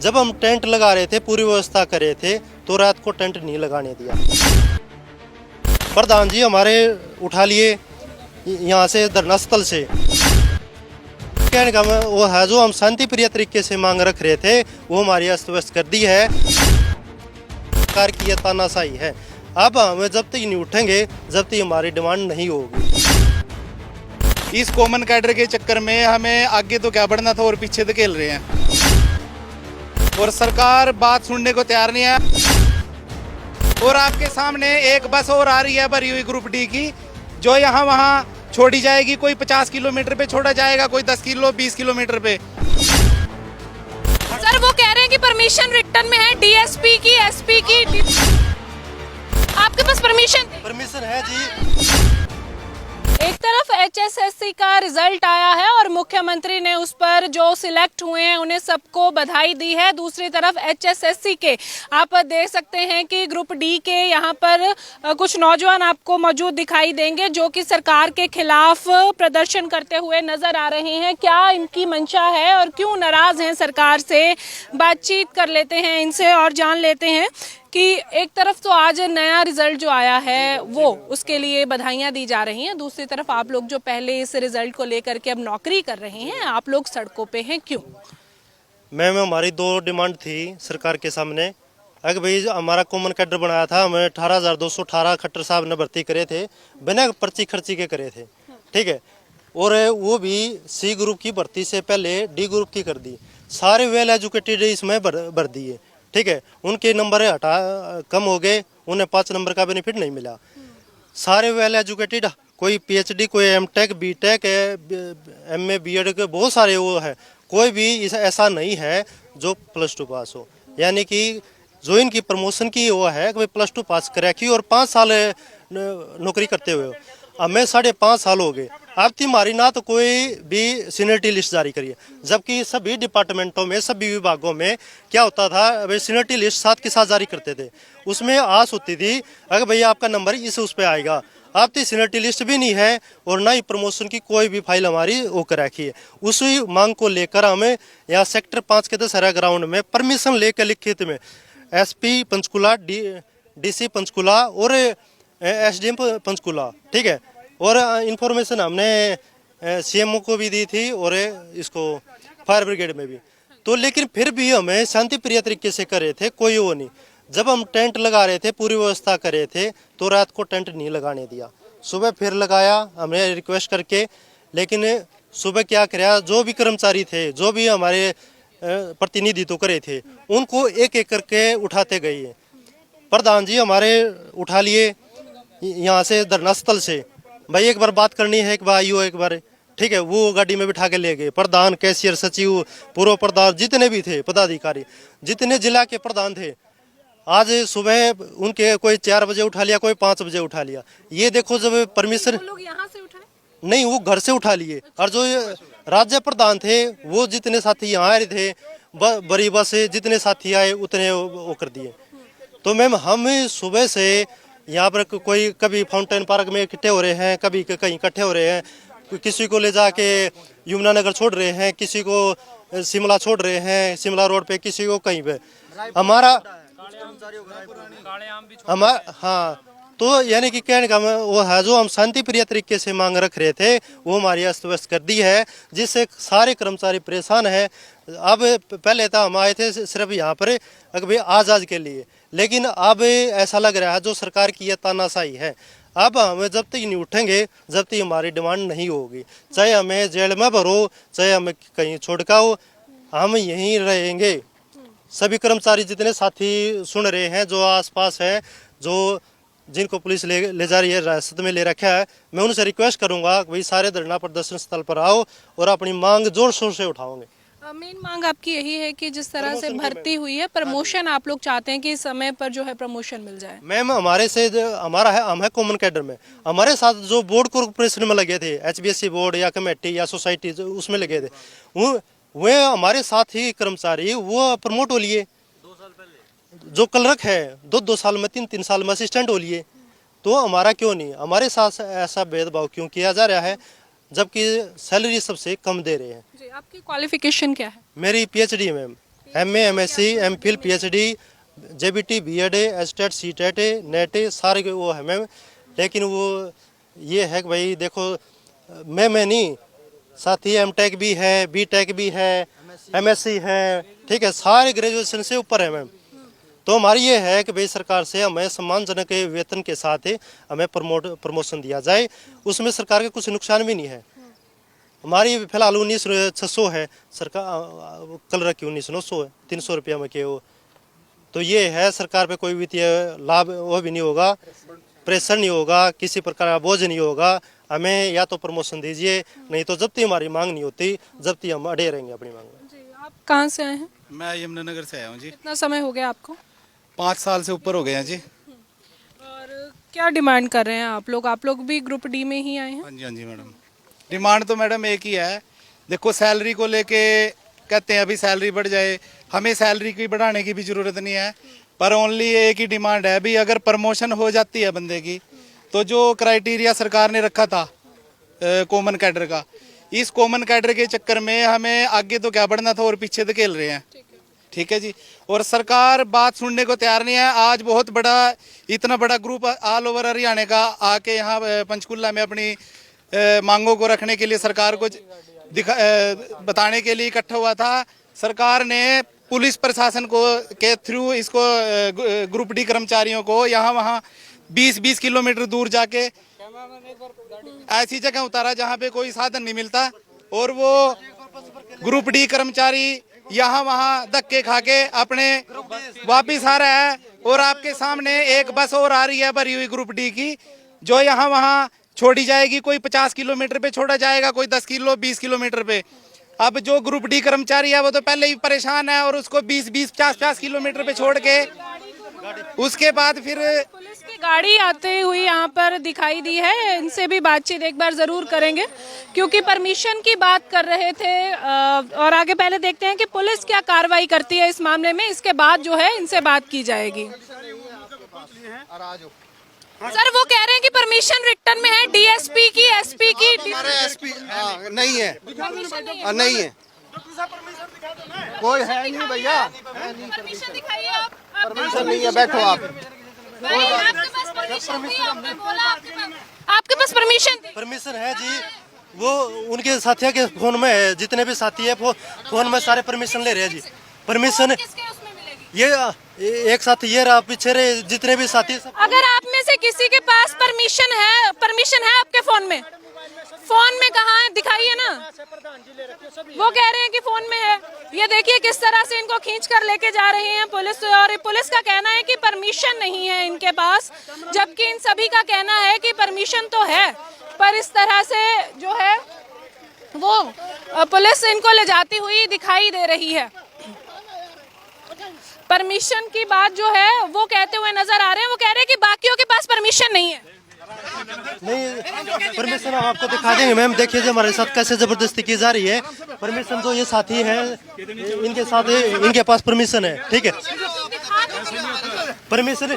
जब हम टेंट लगा रहे थे, पूरी व्यवस्था कर रहे थे, तो रात को टेंट नहीं लगाने दिया। प्रधान जी हमारे उठा लिए यहाँ से धरना स्थल से। कहने का वो है, जो हम शांति प्रिय तरीके से मांग रख रहे थे वो हमारी अस्त व्यस्त कर दी है। सरकार की यह तानाशाही है। अब हमें जब तक नहीं उठेंगे, जब तक हमारी डिमांड नहीं होगी। इस कॉमन कैडर के चक्कर में हमें आगे तो क्या बढ़ना था और पीछे धकेल रहे हैं, और सरकार बात सुनने को तैयार नहीं है। और आपके सामने एक बस और आ रही है भरी हुई ग्रुप डी की, जो यहाँ वहाँ छोड़ी जाएगी। कोई 50 किलोमीटर पे छोड़ा जाएगा, कोई 10 किलो 20 किलोमीटर पे। सर वो कह रहे हैं कि परमिशन रिटर्न में है, डीएसपी की, एसपी की। आपके पास परमिशन है जी। एक तरफ एचएसएससी का रिजल्ट आया है और मुख्यमंत्री ने उस पर जो सिलेक्ट हुए हैं उन्हें सबको बधाई दी है। दूसरी तरफ एचएसएससी के आप देख सकते हैं कि ग्रुप डी के यहाँ पर कुछ नौजवान आपको मौजूद दिखाई देंगे जो कि सरकार के खिलाफ प्रदर्शन करते हुए नजर आ रहे हैं। क्या इनकी मंशा है और क्यों नाराज हैं सरकार से, बातचीत कर लेते हैं इनसे और जान लेते हैं कि एक तरफ तो आज नया रिजल्ट जो आया है वो उसके लिए बधाइयां दी जा रही हैं, दूसरी तरफ आप लोग जो पहले इस रिजल्ट को लेकर के अब नौकरी कर रहे हैं, आप लोग सड़कों पे हैं, क्यों? मैम हमारी दो डिमांड थी सरकार के सामने। अगर भाई हमारा कॉमन कैडर बनाया था, हमें 18,218 खट्टर साहब ने भर्ती करे थे, बिना पर्ची खर्ची के करे थे, ठीक है। और वो भी सी ग्रुप की भर्ती से पहले डी ग्रुप की कर दी। सारे वेल एजुकेटेड इसमें भर दिए, ठीक है। उनके नंबर कम हो गए, उन्हें 5 नंबर का बेनिफिट नहीं मिला। सारे वेल एजुकेटेड, कोई पीएचडी, कोई एमटेक, बीटेक, एमए, बीएड के बहुत सारे वो है, कोई भी ऐसा नहीं है जो +2 पास हो। यानी कि जो इनकी प्रमोशन की वो है कि +2 पास कर रखी और 5 साल नौकरी करते हुए। हमें 5.5 साल हो गए, अब हमारी ना तो कोई भी सीनियरिटी लिस्ट जारी करी है, जबकि सभी डिपार्टमेंटों में, सभी विभागों में क्या होता था, भाई सीनियरिटी लिस्ट साथ के साथ जारी करते थे। उसमें आस होती थी अगर भैया आपका नंबर उस पर आएगा। अब तो सीनियरिटी लिस्ट भी नहीं है और ना ही प्रमोशन की कोई भी फाइल हमारी वो कर रखी है। उसी मांग को लेकर हमें यहाँ सेक्टर 5 के दशहरा ग्राउंड में परमिशन लेकर लिखित में एसपी पंचकुला, डीसी पंचकुला और एसडीएम पंचकुला, ठीक है। और इन्फॉर्मेशन हमने सीएमओ को भी दी थी और इसको फायर ब्रिगेड में भी। तो लेकिन फिर भी हमें शांति प्रिय तरीके से कर रहे थे, कोई वो नहीं। जब हम टेंट लगा रहे थे, पूरी व्यवस्था कर रहे थे, तो रात को टेंट नहीं लगाने दिया। सुबह फिर लगाया हमने रिक्वेस्ट करके, लेकिन सुबह क्या कराया, जो भी कर्मचारी थे, जो भी हमारे प्रतिनिधित्व करे थे, उनको एक एक करके उठाते गए। प्रधान जी हमारे उठा लिए यहाँ से धरना स्थल से, भाई एक बार बात करनी है, एक बार आइयो एक बार, ठीक है। वो गाड़ी में बिठा के ले गए। प्रधान, कैशियर, सचिव, पूर्व प्रधान, जितने भी थे पदाधिकारी, जितने जिला के प्रधान थे, आज सुबह उनके कोई 4 बजे उठा लिया, कोई 5 बजे उठा लिया। ये देखो, जब परमिशन लोग यहाँ से उठाए नहीं, वो घर से उठा लिए। और जो राज्य प्रधान थे, वो जितने साथी यहाँ आए थे, बड़ी बस से जितने साथी आए उतने वो कर दिए। तो मैम हम सुबह से यहाँ पर कोई कभी फाउंटेन पार्क में इकट्ठे हो रहे हैं, कभी कहीं इकट्ठे हो रहे हैं, किसी को ले जाके यमुनानगर छोड़ रहे हैं, किसी को शिमला छोड़ रहे हैं, शिमला रोड पे, किसी को कहीं पे। हमारा हाँ, तो यानी कि कहने का वो है, जो हम शांति प्रिय तरीके से मांग रख रहे थे वो हमारी अस्त व्यस्त कर दी है, जिससे सारे कर्मचारी परेशान हैं। अब पहले तो हम आए थे सिर्फ यहाँ पर अभी आज़ाद के लिए, लेकिन अब ऐसा लग रहा है जो सरकार की यह तानाशाही है। अब हमें जब तक नहीं उठेंगे, जब तक हमारी डिमांड नहीं होगी, चाहे हमें जेल में भरो, चाहे हमें कहीं छोड़काओ, हम यहीं रहेंगे। सभी कर्मचारी जितने साथी सुन रहे हैं, जो आसपास है, जो जिनको पुलिस ले जा रही है, हिरासत में ले रखा है, मैं उनसे रिक्वेस्ट करूंगा कि भाई सारे धरना प्रदर्शन स्थल पर आओ और अपनी मांग जोर शोर से उठाओगे। मेन मांग आपकी यही है कि जिस तरह से भर्ती हुई है, प्रमोशन आप लोग चाहते हैं कि समय पर जो है प्रमोशन मिल जाए। मैम हमारे से हमारा है, हम है कॉमन कैडर में, हमारे साथ जो बोर्ड कॉर्पोरेशन में लगे थे, एचबीएससी बोर्ड या कमेटी या सोसाइटी उसमें लगे थे, वो हमारे साथ ही कर्मचारी वो प्रमोट हो लिए। जो क्लर्क है 2-2 साल में, 3-3 साल में असिस्टेंट हो लिए। तो हमारा क्यों नहीं, हमारे साथ ऐसा भेदभाव क्यों किया जा रहा है, जबकि सैलरी सबसे कम दे रहे हैं। जी, आपकी क्वालिफिकेशन क्या है? मेरी PhD ma'am. MA MSc MPhil PhD JBT BEd estate CTET net सारे के वो है मैम। लेकिन वो ये है कि भाई देखो मैं नहीं, साथ ही M.Tech भी है, B.Tech भी है, MSc है, ठीक है, सारे ग्रेजुएशन से ऊपर है मैम। तो हमारी ये है कि भाई सरकार से हमें सम्मानजनक वेतन के साथ हमें प्रमोशन दिया जाए, उसमें सरकार के कुछ नुकसान भी नहीं है। हमारी फिलहाल 19,600 है, सरकार कल रखी 19,900 है, 300 रुपया में के वो। तो ये है सरकार पे कोई वित्तीय लाभ वो भी नहीं होगा, प्रेशर नहीं होगा, किसी प्रकार का बोझ नहीं होगा। हमें या तो प्रमोशन दीजिए, नहीं तो जब्ती हमारी मांग नहीं होती, जब्ती हम अड़े रहेंगे अपनी मांग में। जी, आप कहाँ से आए हैं? मैं यमुनानगर से आया हूँ जी। कितना समय हो गया आपको? 5 साल से ऊपर हो गए हैं जी। और क्या डिमांड कर रहे हैं आप लोग? आप लोग भी ग्रुप डी में ही आए हैं? हाँ जी मैडम। डिमांड तो मैडम एक ही है, देखो सैलरी को लेके कहते हैं अभी सैलरी बढ़ जाए, हमें सैलरी की बढ़ाने की भी ज़रूरत नहीं है, पर ओनली एक ही डिमांड है भी अगर प्रमोशन हो जाती है बंदे की, तो जो क्राइटेरिया सरकार ने रखा था कॉमन कैडर का, इस कॉमन कैडर के चक्कर में हमें आगे तो क्या बढ़ना था और पीछे धकेल रहे हैं। ठीक है जी। और सरकार बात सुनने को तैयार नहीं है। आज बहुत बड़ा, इतना बड़ा ग्रुप ऑल ओवर हरियाणा का आके यहाँ पंचकुला में अपनी मांगों को रखने के लिए सरकार को बताने के लिए इकट्ठा हुआ था। सरकार ने पुलिस प्रशासन को के थ्रू इसको ग्रुप डी कर्मचारियों को यहाँ वहाँ 20-20 किलोमीटर दूर जाके ऐसी जगह उतारा जहाँ पे कोई साधन नहीं मिलता, और वो ग्रुप डी कर्मचारी यहाँ वहाँ धक्के खा के अपने वापिस आ रहा है। और आपके सामने एक बस और आ रही है भरी हुई ग्रुप डी की, जो यहाँ वहाँ छोड़ी जाएगी। कोई 50 किलोमीटर पे छोड़ा जाएगा, कोई 10-20 किलोमीटर पे। अब जो ग्रुप डी कर्मचारी है वो तो पहले ही परेशान है, और उसको 20-20, 50-50 किलोमीटर पे छोड़ के उसके बाद फिर पुलिस की गाड़ी आते हुई यहाँ पर दिखाई दी है। इनसे भी बातचीत एक बार जरूर करेंगे, क्योंकि परमिशन की बात कर रहे थे। और आगे पहले देखते हैं कि पुलिस क्या कार्रवाई करती है इस मामले में, इसके बाद जो है इनसे बात की जाएगी। सर, वो कह रहे हैं कि परमिशन रिटर्न में है, डीएसपी की, एसपी की। हमारे एसपी नहीं है, नहीं है, कोई है नहीं भैया, परमिशन दिखाइए आप। परमिशन नहीं है, बैठो आप। भाई, आपके पास परमिशन थी, आपने बोला आपके पास परमिशन थी। परमिशन है जी, वो उनके साथियों के फोन में है, जितने भी साथी है फोन में सारे परमिशन ले रहे हैं जी। परमिशन किसके उसमें मिलेगी? ये एक साथी ये रहा, पीछे रहे जितने भी साथी सब। अगर आप में से किसी के पास परमिशन है आपके फोन में कहाँ है? दिखाइए ना। वो कह रहे हैं कि फोन में है। ये देखिए किस तरह से इनको खींच कर लेके जा रहे हैं पुलिस, और पुलिस का कहना है कि परमिशन नहीं है इनके पास, जबकि इन सभी का कहना है कि परमिशन तो है। पर इस तरह से जो है वो पुलिस इनको ले जाती हुई दिखाई दे रही है। परमिशन की बात जो है वो कहते हुए नजर आ रहे हैं। वो कह रहे हैं कि बाकियों के पास परमिशन नहीं है। नहीं, परमिशन हम आपको दिखा देंगे मैम। देखिए जो हमारे साथ कैसे जबरदस्ती की जा रही है। परमिशन जो ये साथी है इनके साथ इनके पास परमिशन है, ठीक है। परमिशन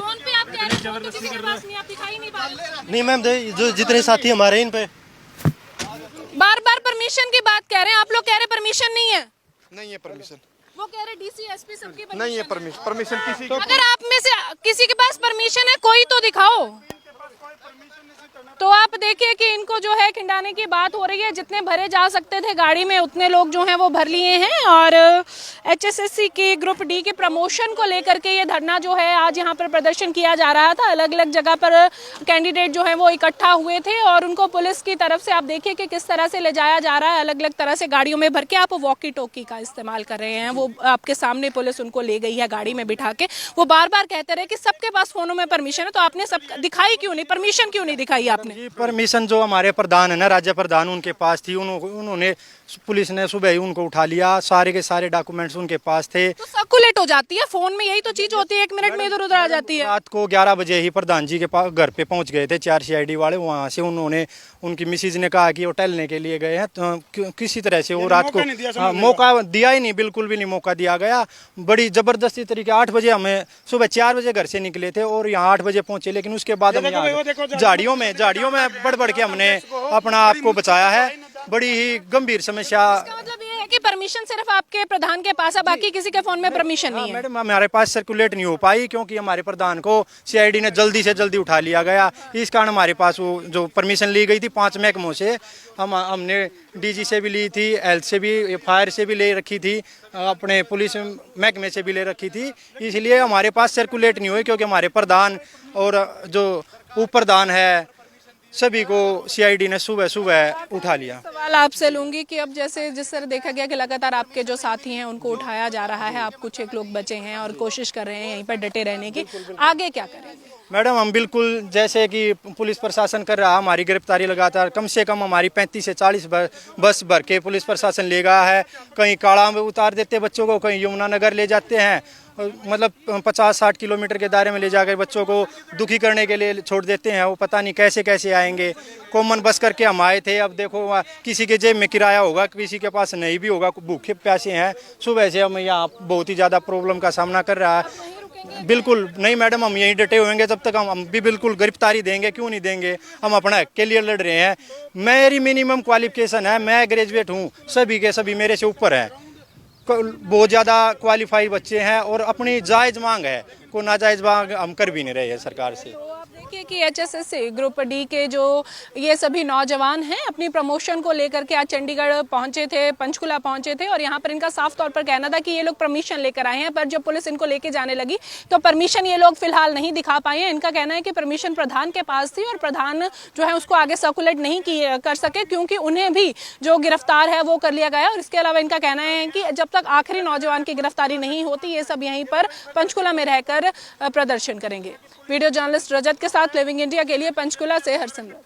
नहीं मैम, जो जितने साथी हमारे इन पे बार बार परमिशन की बात कह रहे हैं। आप लोग कह रहे परमिशन नहीं है। नहीं है परमिशन, वो कह रहे डीसी एसपी सबकी नहीं है परमिशन किसी को। अगर आप में से किसी के पास परमिशन है, कोई तो दिखाओ। तो आप देखिए कि इनको जो है खिंडाने की बात हो रही है। जितने भरे जा सकते थे गाड़ी में उतने लोग जो हैं वो भर लिए हैं। और एचएसएससी की ग्रुप डी के प्रमोशन को लेकर के ये धरना जो है आज यहाँ पर प्रदर्शन किया जा रहा था। अलग अलग जगह पर कैंडिडेट जो है वो इकट्ठा हुए थे, और उनको पुलिस की तरफ से आप देखिए कि किस तरह से ले जाया जा रहा है। अलग अलग तरह से गाड़ियों में भर के आप वॉकी टॉकी का इस्तेमाल कर रहे हैं। वो आपके सामने पुलिस उनको ले गई है गाड़ी में बिठा के। वो बार बार कहते रहे कि सबके पास फोनों में परमिशन है, तो आपने सब दिखाई क्यों नहीं? परमिशन क्यों नहीं दिखाई आपने? परमिशन जो हमारे प्रधान है ना, राज्य प्रधान, उनके पास थी। उन्होंने पुलिस ने सुबह ही उनको उठा लिया, सारे के सारे डॉक्यूमेंट्स उनके पास थे। तो सर्कुलेट हो जाती है फोन में, यही तो चीज होती है। 1 मिनट में इधर उधर आ जाती है। रात को 11 बजे ही प्रधान जी के पास घर पे पहुंच गए थे 4 CID वाले। वहां से उन्होंने, उनकी मिसिज ने कहा कि वो टहलने के लिए गए हैं, तो किसी तरह से वो रात को मौका दिया ही नहीं, बिल्कुल भी नहीं मौका दिया गया। बड़ी जबरदस्ती तरीके 8 बजे, हमें सुबह 4 बजे घर से निकले थे और यहाँ 8 बजे पहुंचे, लेकिन उसके बाद हम झाड़ियों में बढ़ बढ़ के हमने अपना आप को बचाया है। बड़ी ही गंभीर समस्या। मतलब ये है कि परमिशन सिर्फ आपके प्रधान के पास है, बाकी किसी के फोन में परमिशन नहीं है। मैडम हमारे पास सर्कुलेट नहीं हो पाई क्योंकि हमारे प्रधान को सीआईडी ने जल्दी से जल्दी उठा लिया गया। इस कारण हमारे पास वो जो परमिशन ली गई थी 5 महकमों से, हमने डीजी से भी ली थी, हेल्थ से भी, फायर से भी ले रखी थी, अपने पुलिस महकमे से भी ले रखी थी। इसलिए हमारे पास सर्कुलेट नहीं हुई क्योंकि हमारे प्रधान और जो उप प्रधान है सभी को सीआईडी ने सुबह सुबह उठा लिया। सवाल आपसे लूंगी कि अब जैसे जिस तरह देखा गया कि लगातार आपके जो साथी हैं उनको उठाया जा रहा है, आप कुछ एक लोग बचे हैं और कोशिश कर रहे हैं यहीं पर डटे रहने की, आगे क्या करेंगे? मैडम हम बिल्कुल जैसे कि पुलिस प्रशासन कर रहा, हमारी गिरफ्तारी लगातार कम से कम हमारी 35 से 40 बस भर के पुलिस प्रशासन ले गया है। कहीं काड़ा में उतार देते बच्चों को, कहीं यमुनानगर ले जाते हैं, मतलब 50-60 किलोमीटर के दायरे में ले जाकर बच्चों को दुखी करने के लिए छोड़ देते हैं। वो पता नहीं कैसे कैसे आएंगे। कॉमन बस करके हम आए थे, अब देखो किसी के जेब में किराया होगा, किसी के पास नहीं भी होगा, भूखे प्यासे हैं। सुबह से हम यहाँ बहुत ही ज़्यादा प्रॉब्लम का सामना कर रहा है। बिल्कुल नहीं मैडम, हम यहीं डटे होंगे जब तक हम भी बिल्कुल गिरफ्तारी देंगे, क्यों नहीं देंगे। हम अपना हक के लिए लड़ रहे हैं। मेरी मिनिमम क्वालिफिकेशन है, मैं ग्रेजुएट हूँ, सभी के सभी मेरे से ऊपर हैं। बहुत ज़्यादा क्वालिफाई बच्चे हैं और अपनी जायज़ मांग है, कोई नाजायज़ मांग हम कर भी नहीं रहे हैं सरकार से। तो आप देखिए कि एचएसएससी ग्रुप डी के जो ये सभी नौजवान हैं अपनी प्रमोशन को लेकर के आज चंडीगढ़ पहुंचे थे, पंचकुला पहुंचे थे और यहाँ पर इनका साफ तौर पर कहना था कि ये लोग परमिशन लेकर आए हैं, पर जब पुलिस इनको लेके जाने लगी तो परमिशन ये लोग फिलहाल नहीं दिखा पाए हैं। इनका कहना है कि परमिशन प्रधान के पास थी और प्रधान जो है उसको आगे सर्कुलेट नहीं कर सके क्योंकि उन्हें भी जो गिरफ्तार है वो कर लिया गया। और इसके अलावा इनका कहना है कि जब तक आखिरी नौजवान की गिरफ्तारी नहीं होती ये सब यहीं पर पंचकुला में रहकर प्रदर्शन करेंगे। वीडियो जर्नलिस्ट रजत के साथ लिविंग इंडिया के लिए पंचकुला से हरसिमरत।